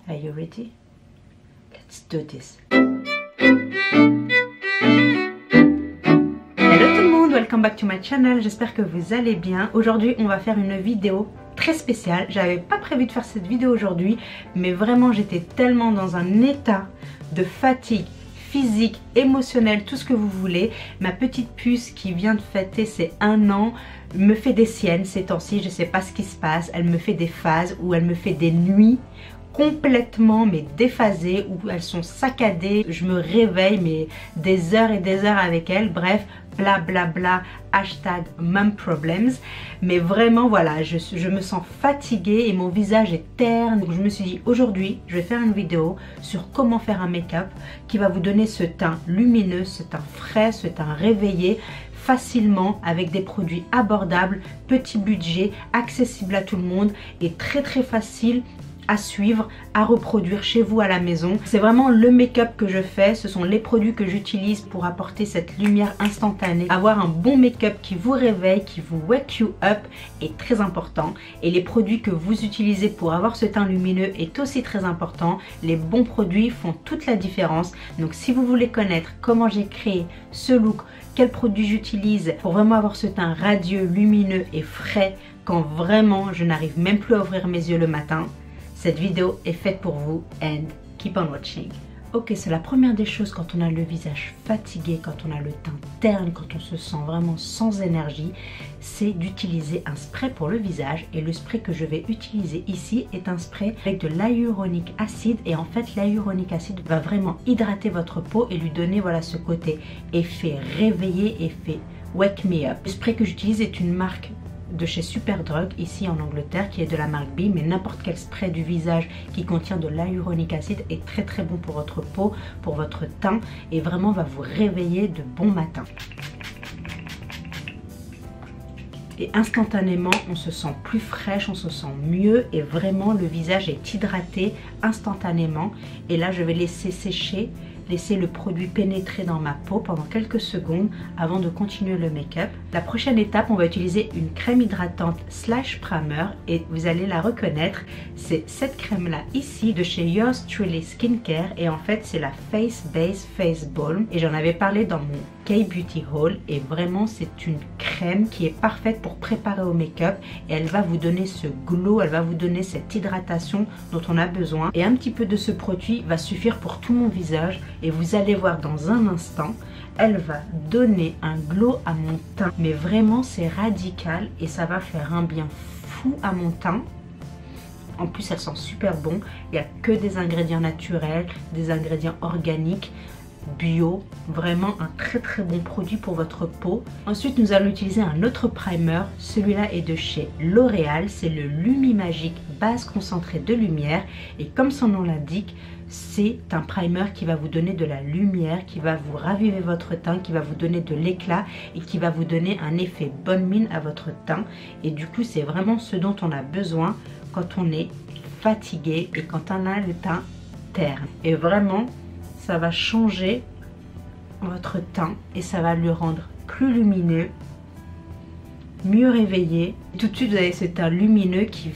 Are you ready? Let's do this. Hello tout le monde, welcome back to my channel. J'espère que vous allez bien. Aujourd'hui, on va faire une vidéo très spéciale. J'avais pas prévu de faire cette vidéo aujourd'hui, mais vraiment j'étais tellement dans un état de fatigue physique, émotionnelle, tout ce que vous voulez. Ma petite puce qui vient de fêter ses 1 an me fait des siennes ces temps-ci. Je sais pas ce qui se passe. Elle me fait des phases où elle me fait des nuits complètement mais déphasées, où elles sont saccadées. Je me réveille mais des heures et des heures avec elle. Bref, bla bla bla, hashtag mom problems. Mais vraiment voilà, je me sens fatiguée et mon visage est terne. Donc je me suis dit aujourd'hui je vais faire une vidéo sur comment faire un make-up qui va vous donner ce teint lumineux, ce teint frais, ce teint réveillé facilement avec des produits abordables, petit budget, accessible à tout le monde et très facile à suivre, à reproduire chez vous à la maison. C'est vraiment le make-up que je fais, ce sont les produits que j'utilise pour apporter cette lumière instantanée. Avoir un bon make-up qui vous réveille, qui vous wake you up est très important. Et les produits que vous utilisez pour avoir ce teint lumineux est aussi très important. Les bons produits font toute la différence. Donc si vous voulez connaître comment j'ai créé ce look, quels produits j'utilise pour vraiment avoir ce teint radieux, lumineux et frais quand vraiment je n'arrive même plus à ouvrir mes yeux le matin, cette vidéo est faite pour vous and keep on watching. Ok, c'est la première des choses quand on a le visage fatigué, quand on a le teint terne, quand on se sent vraiment sans énergie, c'est d'utiliser un spray pour le visage. Et le spray que je vais utiliser ici est un spray avec de l'hyaluronique acide. Et en fait, l'hyaluronique acide va vraiment hydrater votre peau et lui donner voilà ce côté effet réveillé, effet wake me up. Le spray que j'utilise est une marque de chez Superdrug ici en Angleterre qui est de la marque B, mais n'importe quel spray du visage qui contient de l'hyaluronique acide est très bon pour votre peau, pour votre teint et vraiment va vous réveiller de bon matin. Et instantanément on se sent plus fraîche, on se sent mieux et vraiment le visage est hydraté instantanément. Et là je vais laisser sécher, laisser le produit pénétrer dans ma peau pendant quelques secondes avant de continuer le make-up. La prochaine étape, on va utiliser une crème hydratante slash primer et vous allez la reconnaître. C'est cette crème là ici de chez Yours Truly Skincare et en fait c'est la Face Base Face Balm et j'en avais parlé dans mon K-Beauty Haul et vraiment c'est une crème qui est parfaite pour préparer au make-up et elle va vous donner ce glow, elle va vous donner cette hydratation dont on a besoin et un petit peu de ce produit va suffire pour tout mon visage. Et vous allez voir dans un instant, elle va donner un glow à mon teint. Mais vraiment, c'est radical et ça va faire un bien fou à mon teint. En plus, elle sent super bon. Il n'y a que des ingrédients naturels, des ingrédients organiques, bio. Vraiment un très bon produit pour votre peau. Ensuite, nous allons utiliser un autre primer. Celui-là est de chez L'Oréal. C'est le Lumi Magic base concentrée de lumière. Et comme son nom l'indique, c'est un primer qui va vous donner de la lumière, qui va vous raviver votre teint, qui va vous donner de l'éclat et qui va vous donner un effet bonne mine à votre teint. Et du coup, c'est vraiment ce dont on a besoin quand on est fatigué et quand on a le teint terne. Et vraiment, ça va changer votre teint et ça va le rendre plus lumineux, mieux réveillé. Tout de suite, vous avez ce teint lumineux qui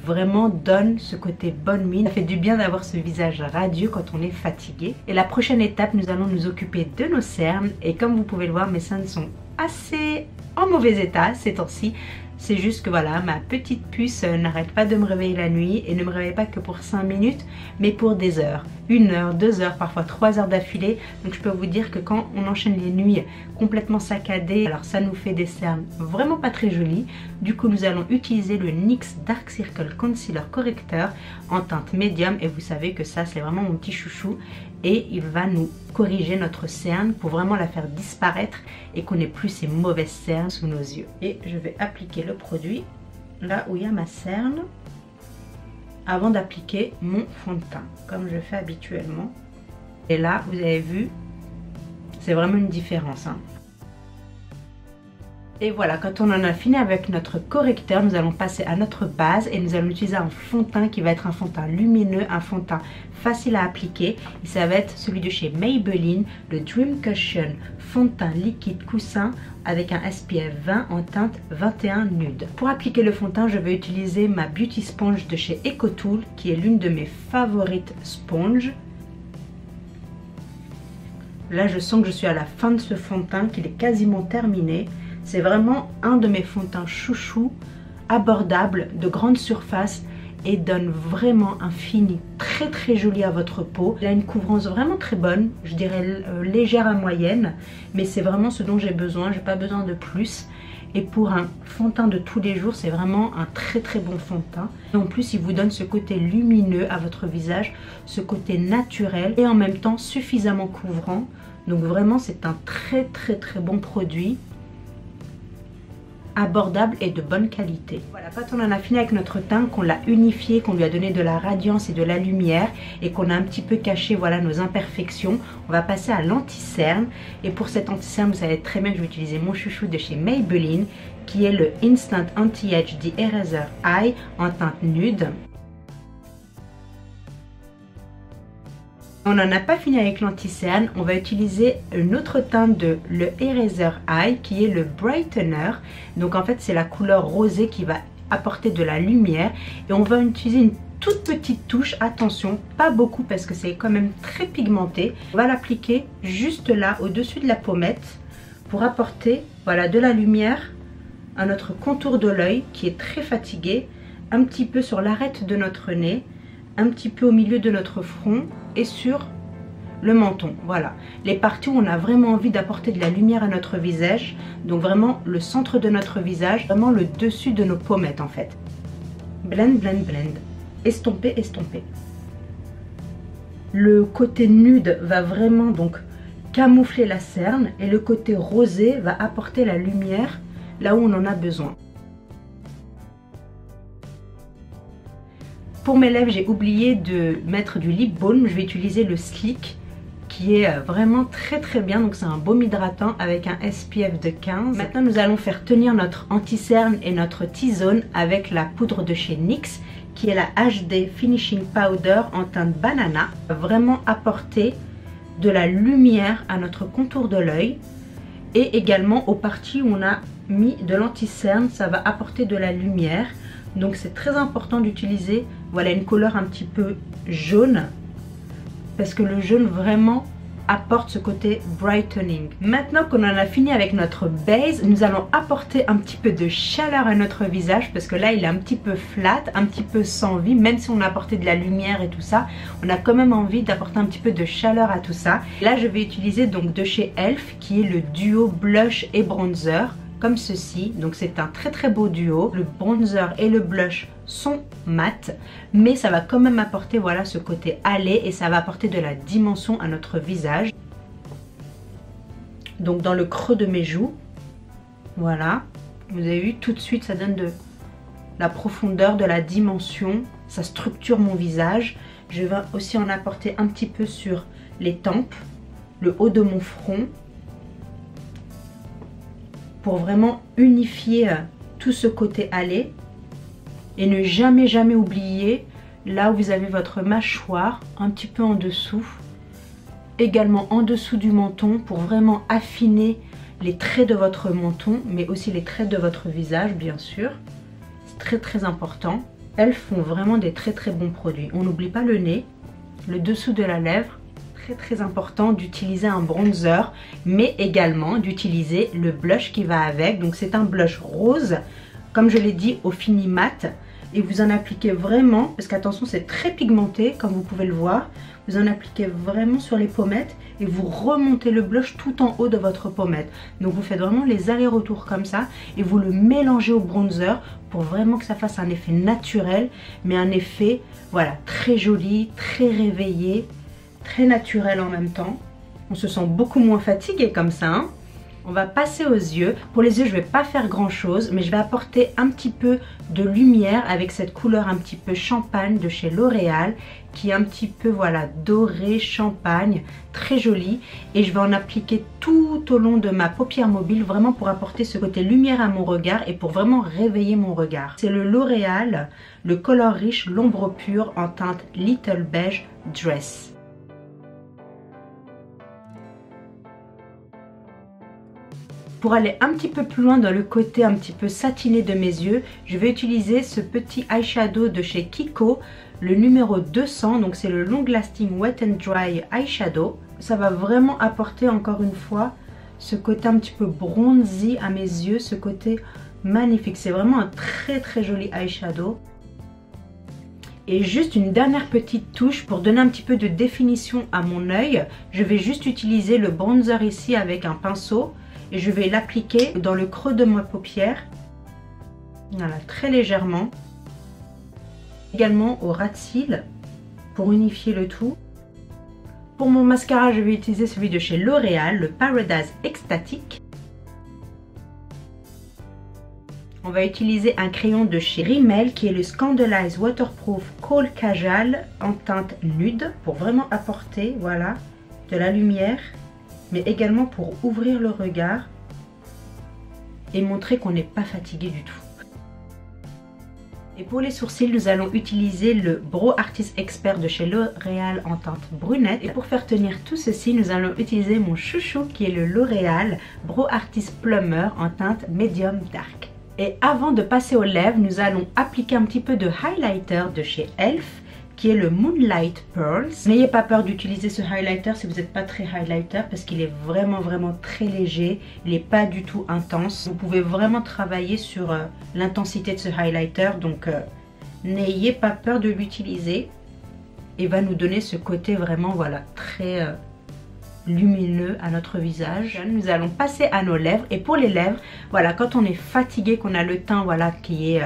vraiment donne ce côté bonne mine. Ça fait du bien d'avoir ce visage radieux quand on est fatigué. Et la prochaine étape, nous allons nous occuper de nos cernes. Et comme vous pouvez le voir, mes cernes sont assez en mauvais état ces temps-ci. C'est juste que voilà, ma petite puce n'arrête pas de me réveiller la nuit et ne me réveille pas que pour 5 minutes, mais pour des heures. 1 heure, 2 heures, parfois 3 heures d'affilée. Donc je peux vous dire que quand on enchaîne les nuits complètement saccadées, alors ça nous fait des cernes vraiment pas très jolies. Du coup, nous allons utiliser le NYX Dark Circle Concealer Correcteur en teinte médium. Et vous savez que ça, c'est vraiment mon petit chouchou. Et il va nous corriger notre cerne pour vraiment la faire disparaître et qu'on n'ait plus ces mauvaises cernes sous nos yeux. Et je vais appliquer le produit là où il y a ma cerne avant d'appliquer mon fond de teint comme je fais habituellement. Et là, vous avez vu, c'est vraiment une différence, hein. Et voilà, quand on en a fini avec notre correcteur, nous allons passer à notre base et nous allons utiliser un fond de teint qui va être un fond de teint lumineux, un fond de teint facile à appliquer. Et ça va être celui de chez Maybelline, le Dream Cushion fond de teint liquide coussin avec un SPF 20 en teinte 21 nude. Pour appliquer le fond de teint, je vais utiliser ma Beauty Sponge de chez EcoTool qui est l'une de mes favorites sponges. Là, je sens que je suis à la fin de ce fond de teint, qu'il est quasiment terminé. C'est vraiment un de mes fonds de teint chouchou, abordable, de grande surface et donne vraiment un fini très joli à votre peau. Il a une couvrance vraiment très bonne, je dirais légère à moyenne, mais c'est vraiment ce dont j'ai besoin, j'ai pas besoin de plus. Et pour un fond de teint de tous les jours, c'est vraiment un très bon fond de teint. Et en plus, il vous donne ce côté lumineux à votre visage, ce côté naturel et en même temps suffisamment couvrant. Donc vraiment, c'est un très bon produit, abordable et de bonne qualité. Voilà, quand on en a fini avec notre teint, qu'on l'a unifié, qu'on lui a donné de la radiance et de la lumière et qu'on a un petit peu caché voilà nos imperfections, on va passer à l'anti-cerne. Et pour cet anti-cerne, vous savez très bien que je vais utiliser mon chouchou de chez Maybelline qui est le Instant Anti-Age The Eraser Eye en teinte nude. On n'en a pas fini avec l'anti-cerne, on va utiliser une autre teinte de le Eraser Eye qui est le Brightener. Donc en fait c'est la couleur rosée qui va apporter de la lumière et on va utiliser une toute petite touche, attention, pas beaucoup parce que c'est quand même très pigmenté. On va l'appliquer juste là au-dessus de la pommette pour apporter voilà de la lumière à notre contour de l'œil qui est très fatigué, un petit peu sur l'arête de notre nez, un petit peu au milieu de notre front et sur le menton. Voilà, les parties où on a vraiment envie d'apporter de la lumière à notre visage, donc vraiment le centre de notre visage, vraiment le dessus de nos pommettes en fait. Blend, blend, blend, estomper, estomper. Le côté nude va vraiment donc camoufler la cerne et le côté rosé va apporter la lumière là où on en a besoin. Pour mes lèvres, j'ai oublié de mettre du lip balm. Je vais utiliser le Sleek qui est vraiment très bien. Donc c'est un baume hydratant avec un SPF de 15. Maintenant nous allons faire tenir notre anti-cerne et notre T-zone avec la poudre de chez NYX qui est la HD Finishing Powder en teinte banana. Vraiment apporter de la lumière à notre contour de l'œil et également aux parties où on a mis de l'anti-cerne, ça va apporter de la lumière. Donc c'est très important d'utiliser voilà une couleur un petit peu jaune parce que le jaune vraiment apporte ce côté brightening. Maintenant qu'on en a fini avec notre base, nous allons apporter un petit peu de chaleur à notre visage parce que là il est un petit peu flat, un petit peu sans vie. Même si on a apporté de la lumière et tout ça, on a quand même envie d'apporter un petit peu de chaleur à tout ça. Là je vais utiliser donc de chez Elf qui est le duo blush et bronzer comme ceci. Donc c'est un très beau duo. Le bronzer et le blush sont mat, mais ça va quand même apporter voilà ce côté allé et ça va apporter de la dimension à notre visage. Donc dans le creux de mes joues, voilà, vous avez vu tout de suite ça donne de la profondeur, de la dimension, ça structure mon visage. Je vais aussi en apporter un petit peu sur les tempes, le haut de mon front, pour vraiment unifier tout ce côté allé et ne jamais oublier là où vous avez votre mâchoire un petit peu en dessous, également en dessous du menton pour vraiment affiner les traits de votre menton mais aussi les traits de votre visage bien sûr. C'est très important. Elles font vraiment des très bons produits. On n'oublie pas le nez, le dessous de la lèvre. Très important d'utiliser un bronzer mais également d'utiliser le blush qui va avec. Donc c'est un blush rose comme je l'ai dit au fini mat et vous en appliquez vraiment parce qu'attention c'est très pigmenté comme vous pouvez le voir. Vous en appliquez vraiment sur les pommettes et vous remontez le blush tout en haut de votre pommette. Donc vous faites vraiment les allers-retours comme ça et vous le mélangez au bronzer pour vraiment que ça fasse un effet naturel mais un effet voilà très joli, très réveillé, très naturel en même temps. On se sent beaucoup moins fatigué comme ça hein. On va passer aux yeux. Pour les yeux, je ne vais pas faire grand chose, mais je vais apporter un petit peu de lumière avec cette couleur un petit peu champagne de chez L'Oréal, qui est un petit peu, voilà, doré, champagne, très joli. Et je vais en appliquer tout au long de ma paupière mobile, vraiment pour apporter ce côté lumière à mon regard et pour vraiment réveiller mon regard. C'est le L'Oréal, le Color Riche l'ombre pure en teinte Little Beige Dress. Pour aller un petit peu plus loin dans le côté un petit peu satiné de mes yeux, je vais utiliser ce petit eyeshadow de chez Kiko, le numéro 200, donc c'est le Long Lasting Wet and Dry Eyeshadow. Ça va vraiment apporter encore une fois ce côté un petit peu bronzy à mes yeux, ce côté magnifique. C'est vraiment un très joli eyeshadow. Et juste une dernière petite touche pour donner un petit peu de définition à mon œil. Je vais juste utiliser le bronzer ici avec un pinceau. Et je vais l'appliquer dans le creux de ma paupière, voilà, très légèrement. Également au ras de cils pour unifier le tout. Pour mon mascara, je vais utiliser celui de chez L'Oréal, le Paradise Ecstatic. On va utiliser un crayon de chez Rimmel qui est le Scandalize Waterproof Kohl Kajal en teinte nude pour vraiment apporter, voilà, de la lumière, mais également pour ouvrir le regard et montrer qu'on n'est pas fatigué du tout. Et pour les sourcils, nous allons utiliser le Brow Artist Expert de chez L'Oréal en teinte brunette. Et pour faire tenir tout ceci, nous allons utiliser mon chouchou qui est le L'Oréal Brow Artist Plumber en teinte Medium Dark. Et avant de passer aux lèvres, nous allons appliquer un petit peu de highlighter de chez Elf, qui est le Moonlight Pearls. N'ayez pas peur d'utiliser ce highlighter si vous n'êtes pas très highlighter parce qu'il est vraiment très léger, il n'est pas du tout intense. Vous pouvez vraiment travailler sur l'intensité de ce highlighter, donc n'ayez pas peur de l'utiliser et va nous donner ce côté vraiment, voilà, très lumineux à notre visage. Nous allons passer à nos lèvres et pour les lèvres, voilà, quand on est fatigué, qu'on a le teint, voilà, qui est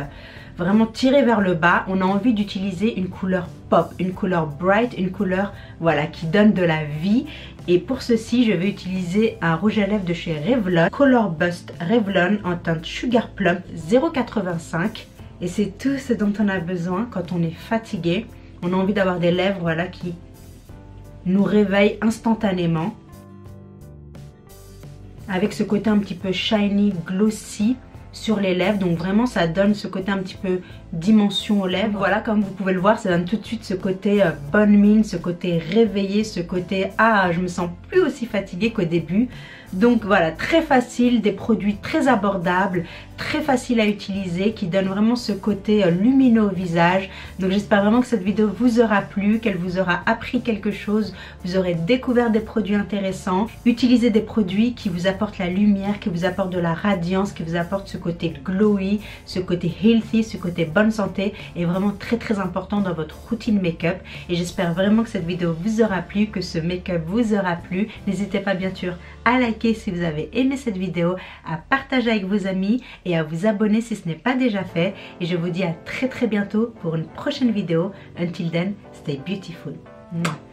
vraiment tiré vers le bas, on a envie d'utiliser une couleur pop, une couleur bright, une couleur, voilà, qui donne de la vie. Et pour ceci, je vais utiliser un rouge à lèvres de chez Revlon, Color Bust Revlon en teinte Sugar Plum 0,85. Et c'est tout ce dont on a besoin quand on est fatigué. On a envie d'avoir des lèvres, voilà, qui nous réveillent instantanément. Avec ce côté un petit peu shiny, glossy sur les lèvres, donc vraiment ça donne ce côté un petit peu dimension aux lèvres. Voilà, comme vous pouvez le voir, ça donne tout de suite ce côté bonne mine, ce côté réveillé, ce côté ah, je me sens plus aussi fatiguée qu'au début. Donc voilà, très facile, des produits très abordables, très faciles à utiliser, qui donnent vraiment ce côté lumineux au visage. Donc j'espère vraiment que cette vidéo vous aura plu, qu'elle vous aura appris quelque chose, vous aurez découvert des produits intéressants. Utilisez des produits qui vous apportent la lumière, qui vous apportent de la radiance, qui vous apportent ce côté glowy, ce côté healthy, ce côté bonne santé est vraiment très important dans votre routine make-up. Et j'espère vraiment que cette vidéo vous aura plu, que ce make-up vous aura plu. N'hésitez pas bien sûr à liker si vous avez aimé cette vidéo, à partager avec vos amis et à vous abonner si ce n'est pas déjà fait. Et je vous dis à très bientôt pour une prochaine vidéo. Until then, stay beautiful. Mouah.